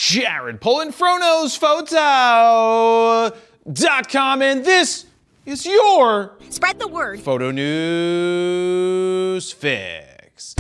Jared Polin, FroKnowsPhoto.com, and this is your Spread the word Photo News Fix.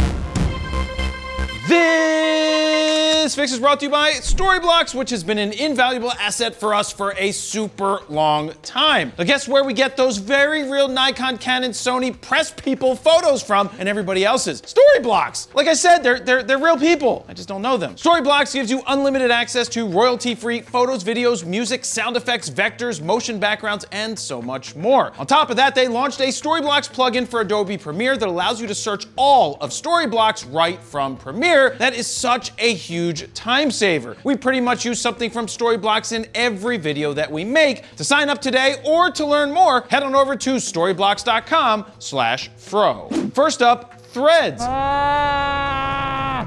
This fix is brought to you by Storyblocks, which has been an invaluable asset for us for a super long time. Now guess where we get those very real Nikon, Canon, Sony press people photos from and everybody else's? Storyblocks. Like I said, they're real people. I just don't know them. Storyblocks gives you unlimited access to royalty-free photos, videos, music, sound effects, vectors, motion backgrounds, and so much more. On top of that, they launched a Storyblocks plugin for Adobe Premiere that allows you to search all of Storyblocks right from Premiere. That is such a huge time saver. We pretty much use something from Storyblocks in every video that we make. To sign up today or to learn more, head on over to storyblocks.com/fro. First up, Threads.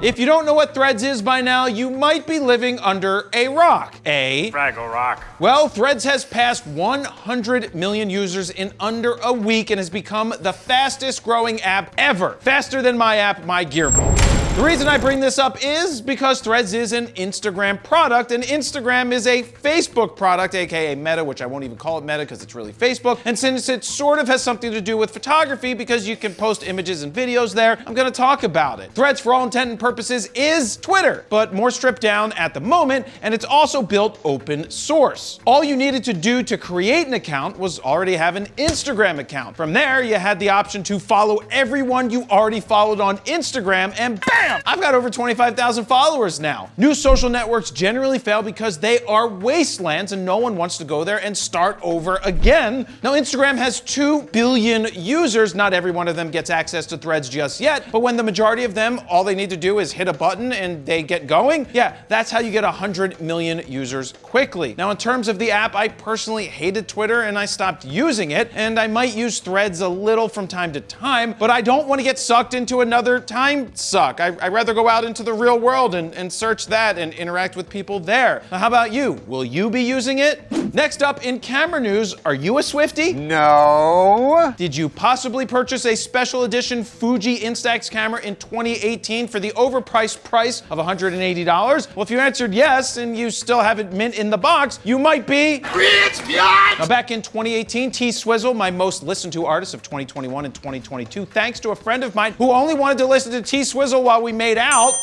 If you don't know what Threads is by now, you might be living under a rock. Fraggle Rock. Well, Threads has passed 100 million users in under a week and has become the fastest growing app ever. Faster than my app, My Gearvault. The reason I bring this up is because Threads is an Instagram product, and Instagram is a Facebook product, aka Meta, which I won't even call it Meta because it's really Facebook. And since it sort of has something to do with photography because you can post images and videos there, I'm gonna talk about it. Threads, for all intent and purposes, is Twitter, but more stripped down at the moment, and it's also built open source. All you needed to do to create an account was already have an Instagram account. From there, you had the option to follow everyone you already followed on Instagram, and bam! I've got over 25,000 followers now. New social networks generally fail because they are wastelands and no one wants to go there and start over again. Now, Instagram has 2 billion users. Not every one of them gets access to Threads just yet, but when the majority of them, all they need to do is hit a button and they get going, yeah, that's how you get 100 million users quickly. Now, in terms of the app, I personally hated Twitter and I stopped using it, and I might use Threads a little from time to time, but I don't want to get sucked into another time suck. I'd rather go out into the real world and search that and interact with people there. Now, how about you? Will you be using it? Next up in camera news, are you a Swiftie? No. Did you possibly purchase a special edition Fuji Instax camera in 2018 for the overpriced price of $180? Well, if you answered yes and you still have it mint in the box, you might be rich, bitch! Now, back in 2018, T-Swizzle, my most listened to artist of 2021 and 2022, thanks to a friend of mine who only wanted to listen to T-Swizzle while we made out.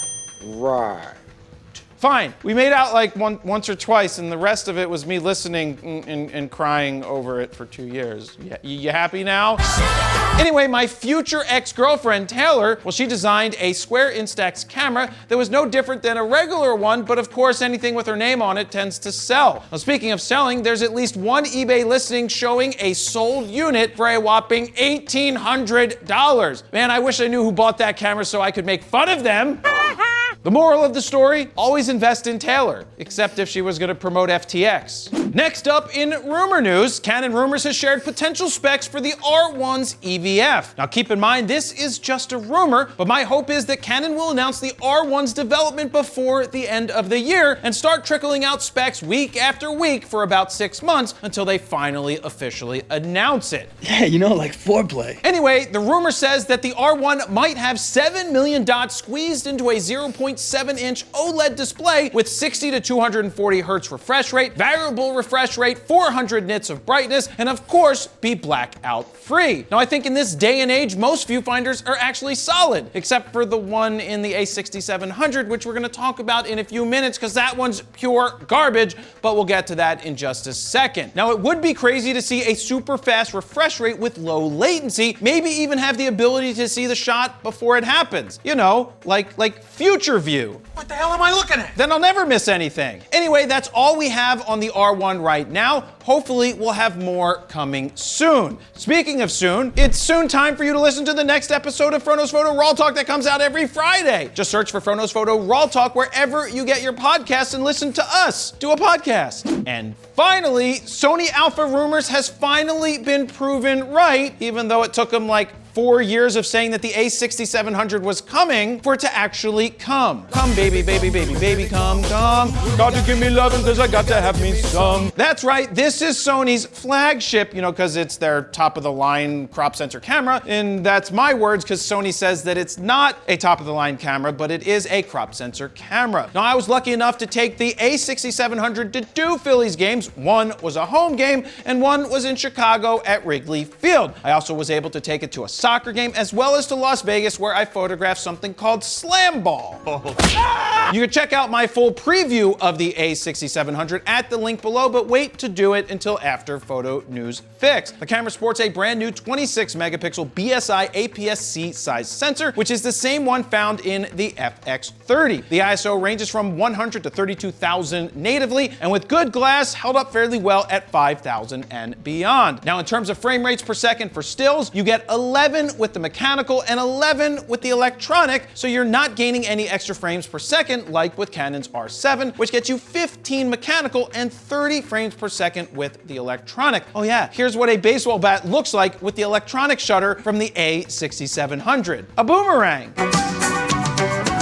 Right. Fine, we made out like once or twice, and the rest of it was me listening and crying over it for 2 years. You happy now? Anyway, my future ex-girlfriend, Taylor, well, she designed a square Instax camera that was no different than a regular one, but of course, anything with her name on it tends to sell. Now, speaking of selling, there's at least one eBay listing showing a sold unit for a whopping $1,800. Man, I wish I knew who bought that camera so I could make fun of them. The moral of the story, always invest in Taylor, except if she was gonna promote FTX. Next up in rumor news, Canon Rumors has shared potential specs for the R1's EVF. Now keep in mind, this is just a rumor, but my hope is that Canon will announce the R1's development before the end of the year and start trickling out specs week after week for about 6 months until they finally officially announce it. Yeah, you know, like foreplay. Anyway, the rumor says that the R1 might have 7 million dots squeezed into a 0.7-inch OLED display with 60 to 240 hertz refresh rate, variable refresh rate, 400 nits of brightness, and of course, be blackout free. Now, I think in this day and age, most viewfinders are actually solid, except for the one in the A6700, which we're gonna talk about in a few minutes, because that one's pure garbage, but we'll get to that in just a second. Now, it would be crazy to see a super fast refresh rate with low latency, maybe even have the ability to see the shot before it happens. You know, like future view. What the hell am I looking at? Then I'll never miss anything. Anyway, that's all we have on the R1 right now. Hopefully, we'll have more coming soon. Speaking of soon, it's soon time for you to listen to the next episode of FroKnowsPhoto Raw Talk that comes out every Friday. Just search for FroKnowsPhoto Raw Talk wherever you get your podcasts and listen to us do a podcast. And finally, Sony Alpha Rumors has finally been proven right, even though it took them like 4 years of saying that the A6700 was coming for it to actually come. Come, baby, baby, baby, baby, come, come. Got to give me lovin' cause I got to have me some. That's right, this is Sony's flagship, you know, cause it's their top of the line crop sensor camera. And that's my words, cause Sony says that it's not a top of the line camera, but it is a crop sensor camera. Now, I was lucky enough to take the A6700 to 2 Phillies games. One was a home game and one was in Chicago at Wrigley Field. I also was able to take it to a soccer game as well as to Las Vegas, where I photographed something called Slam Ball. You can check out my full preview of the A6700 at the link below, but wait to do it until after Photo News Fix. The camera sports a brand new 26 megapixel BSI APS-C size sensor, which is the same one found in the FX30. The ISO ranges from 100 to 32,000 natively, and with good glass, held up fairly well at 5,000 and beyond. Now, in terms of frame rates per second for stills, you get 11 with the mechanical and 11 with the electronic, so you're not gaining any extra frames per second like with Canon's R7, which gets you 15 mechanical and 30 frames per second with the electronic. Oh yeah, here's what a baseball bat looks like with the electronic shutter from the A6700. A boomerang.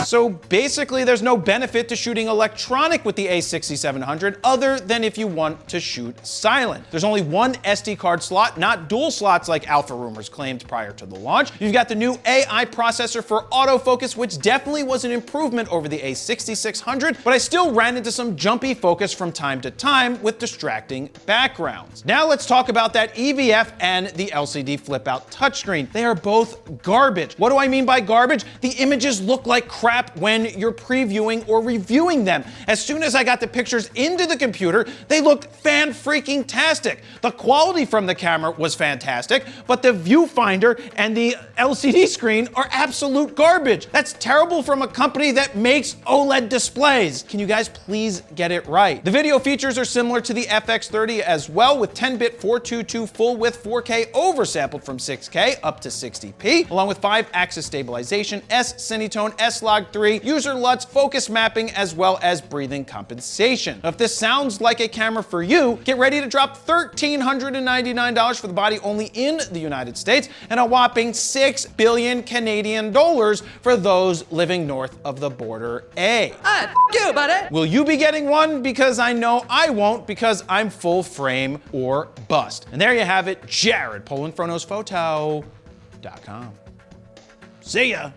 So basically, there's no benefit to shooting electronic with the A6700 other than if you want to shoot silent. There's only one SD card slot, not dual slots like alpha rumors claimed prior to the launch. You've got the new AI processor for autofocus, which definitely was an improvement over the A6600, but I still ran into some jumpy focus from time to time with distracting backgrounds. Now let's talk about that EVF and the LCD flip-out touchscreen. They are both garbage. What do I mean by garbage? The images look like crap when you're previewing or reviewing them. As soon as I got the pictures into the computer, they looked fan-freaking-tastic. The quality from the camera was fantastic, but the viewfinder and the LCD screen are absolute garbage. That's terrible from a company that makes OLED displays. Can you guys please get it right? The video features are similar to the FX30 as well, with 10-bit 422 full-width 4K oversampled from 6K up to 60p, along with 5-axis stabilization, S-Cinetone, S-Log 3, user LUTs, focus mapping, as well as breathing compensation. Now, if this sounds like a camera for you, get ready to drop $1,399 for the body only in the United States, and a whopping 6 billion Canadian dollars for those living north of the border A. F you, buddy. Will you be getting one? Because I know I won't, because I'm full frame or bust. And there you have it, Jared, Polin, FroKnowsPhoto.com. See ya.